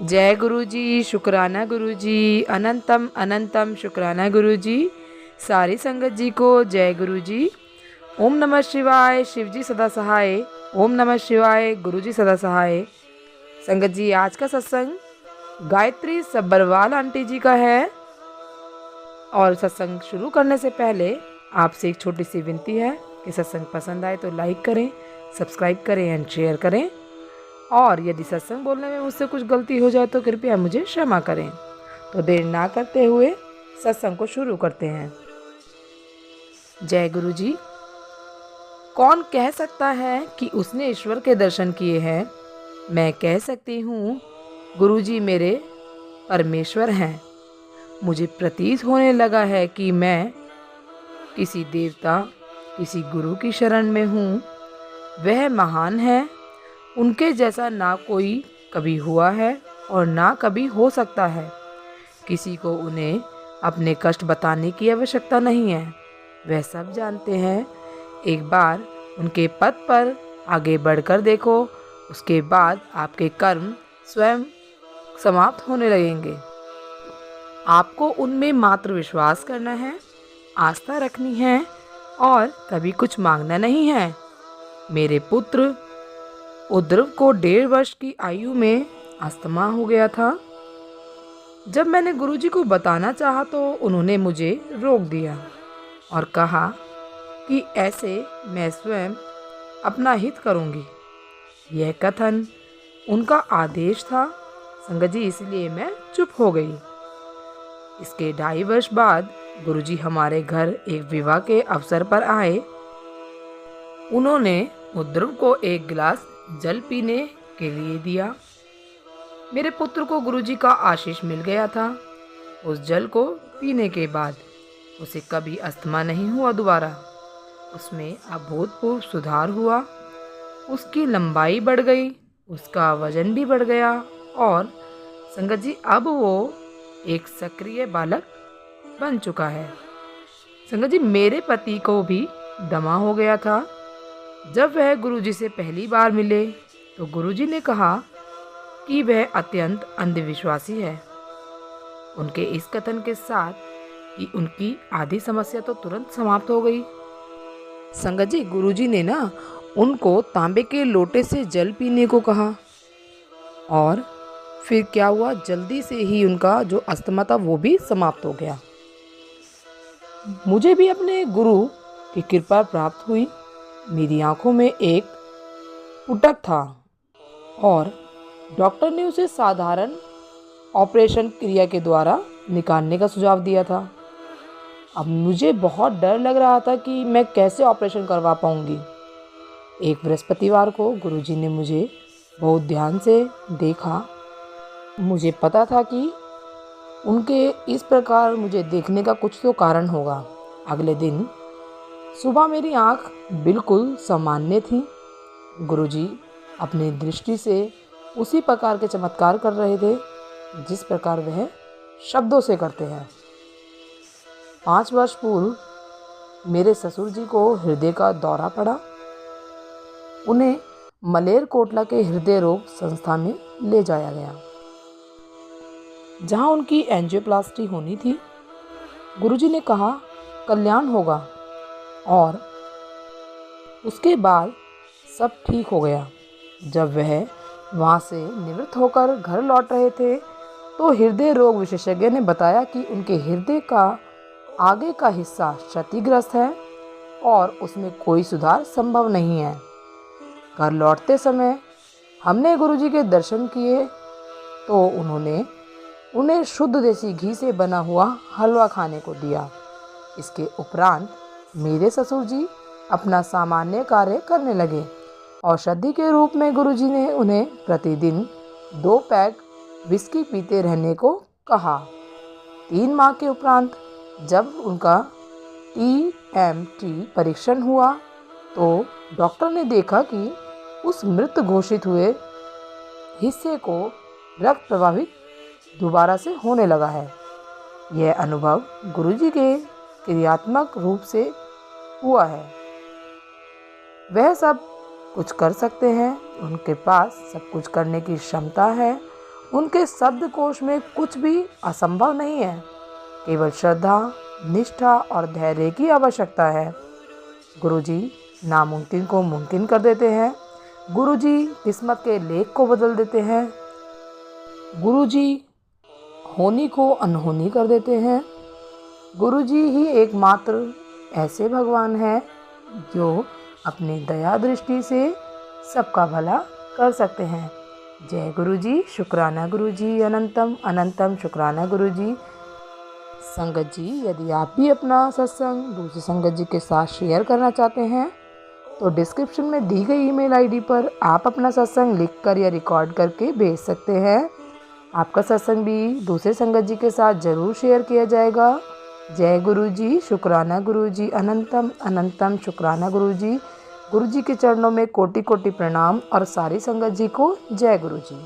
जय गुरु जी, शुक्राना गुरु जी, अनंतम अनंतम शुक्राना गुरु जी। सारी संगत जी को जय गुरु जी। ओम नमः शिवाय, शिव जी सदा सहाय। ओम नमः शिवाय, गुरु जी सदा सहाय। संगत जी, आज का सत्संग गायत्री सब्बरवाल आंटी जी का है। और सत्संग शुरू करने से पहले आपसे एक छोटी सी विनती है कि सत्संग पसंद आए तो लाइक करें, सब्सक्राइब करें एंड शेयर करें। और यदि सत्संग बोलने में मुझसे कुछ गलती हो जाए तो कृपया मुझे क्षमा करें। तो देर ना करते हुए सत्संग को शुरू करते हैं। जय गुरु जी। कौन कह सकता है कि उसने ईश्वर के दर्शन किए हैं? मैं कह सकती हूँ, गुरु जी मेरे परमेश्वर हैं। मुझे प्रतीत होने लगा है कि मैं किसी देवता, किसी गुरु की शरण में हूँ। वह महान है, उनके जैसा ना कोई कभी हुआ है और ना कभी हो सकता है। किसी को उन्हें अपने कष्ट बताने की आवश्यकता नहीं है, वह सब जानते हैं। एक बार उनके पद पर आगे बढ़कर देखो, उसके बाद आपके कर्म स्वयं समाप्त होने लगेंगे। आपको उनमें मात्र विश्वास करना है, आस्था रखनी है और कभी कुछ मांगना नहीं है। मेरे पुत्र उद्धव को 1.5 वर्ष की आयु में अस्थमा हो गया था। जब मैंने गुरुजी को बताना चाहा तो उन्होंने मुझे रोक दिया और कहा कि ऐसे मैं स्वयं अपना हित करूंगी। यह कथन उनका आदेश था संगत जी, इसलिए मैं चुप हो गई। इसके 2.5 वर्ष बाद गुरुजी हमारे घर एक विवाह के अवसर पर आए। उन्होंने उद्धव को एक गिलास जल पीने के लिए दिया। मेरे पुत्र को गुरुजी का आशीष मिल गया था। उस जल को पीने के बाद उसे कभी अस्थमा नहीं हुआ दोबारा। उसमें अभूतपूर्व सुधार हुआ। उसकी लंबाई बढ़ गई, उसका वजन भी बढ़ गया और संगत जी अब वो एक सक्रिय बालक बन चुका है। संगत जी, मेरे पति को भी दमा हो गया था। जब वह गुरुजी से पहली बार मिले तो गुरुजी ने कहा कि वह अत्यंत अंधविश्वासी है। उनके इस कथन के साथ ही उनकी आधी समस्या तो तुरंत समाप्त हो गई। संगत जी, गुरुजी ने ना उनको तांबे के लोटे से जल पीने को कहा और फिर क्या हुआ, जल्दी से ही उनका जो अस्थमा था वो भी समाप्त हो गया। मुझे भी अपने गुरु की कृपा प्राप्त हुई। मेरी आंखों में एक पुटक था और डॉक्टर ने उसे साधारण ऑपरेशन क्रिया के द्वारा निकालने का सुझाव दिया था। अब मुझे बहुत डर लग रहा था कि मैं कैसे ऑपरेशन करवा पाऊंगी। एक बृहस्पतिवार को गुरुजी ने मुझे बहुत ध्यान से देखा। मुझे पता था कि उनके इस प्रकार मुझे देखने का कुछ तो कारण होगा। अगले दिन सुबह मेरी आँख बिल्कुल सामान्य थी। गुरुजी अपनी दृष्टि से उसी प्रकार के चमत्कार कर रहे थे जिस प्रकार वह शब्दों से करते हैं। 5 वर्ष पूर्व मेरे ससुर जी को हृदय का दौरा पड़ा। उन्हें मलेरकोटला के हृदय रोग संस्था में ले जाया गया, जहां उनकी एंजियोप्लास्टी होनी थी। गुरुजी ने कहा कल्याण होगा और उसके बाद सब ठीक हो गया। जब वह वहाँ से निवृत्त होकर घर लौट रहे थे तो हृदय रोग विशेषज्ञ ने बताया कि उनके हृदय का आगे का हिस्सा क्षतिग्रस्त है और उसमें कोई सुधार संभव नहीं है। घर लौटते समय हमने गुरुजी के दर्शन किए तो उन्होंने उन्हें शुद्ध देसी घी से बना हुआ हलवा खाने को दिया। इसके उपरांत मेरे ससुर जी अपना सामान्य कार्य करने लगे। औषधि के रूप में गुरुजी ने उन्हें प्रतिदिन 2 पैक विस्की पीते रहने को कहा। 3 माह के उपरांत जब उनका TMT परीक्षण हुआ तो डॉक्टर ने देखा कि उस मृत घोषित हुए हिस्से को रक्त प्रवाहित दोबारा से होने लगा है। यह अनुभव गुरुजी के क्रियात्मक रूप से हुआ है। वह सब कुछ कर सकते हैं, उनके पास सब कुछ करने की क्षमता है उनके शब्दकोश में कुछ भी असंभव नहीं है, केवल श्रद्धा, निष्ठा और धैर्य की आवश्यकता है। गुरुजी नामुमकिन को मुमकिन कर देते हैं। गुरुजी किस्मत के लेख को बदल देते हैं। गुरुजी होनी को अनहोनी कर देते हैं। गुरुजी ही एकमात्र ऐसे भगवान हैं जो अपनी दया दृष्टि से सबका भला कर सकते हैं। जय गुरुजी, शुक्राना गुरुजी, अनंतम अनंतम शुक्राना गुरुजी। संगत जी, यदि आप भी अपना सत्संग दूसरी संगत जी के साथ शेयर करना चाहते हैं तो डिस्क्रिप्शन में दी गई ईमेल आईडी पर आप अपना सत्संग लिखकर या रिकॉर्ड करके भेज सकते हैं। आपका सत्संग भी दूसरे संगत जी के साथ ज़रूर शेयर किया जाएगा। जय गुरुजी, शुक्राना गुरुजी, अनंतम अनंतम शुक्राना गुरुजी। गुरुजी के चरणों में कोटि कोटि प्रणाम और सारी संगत जी को जय गुरुजी।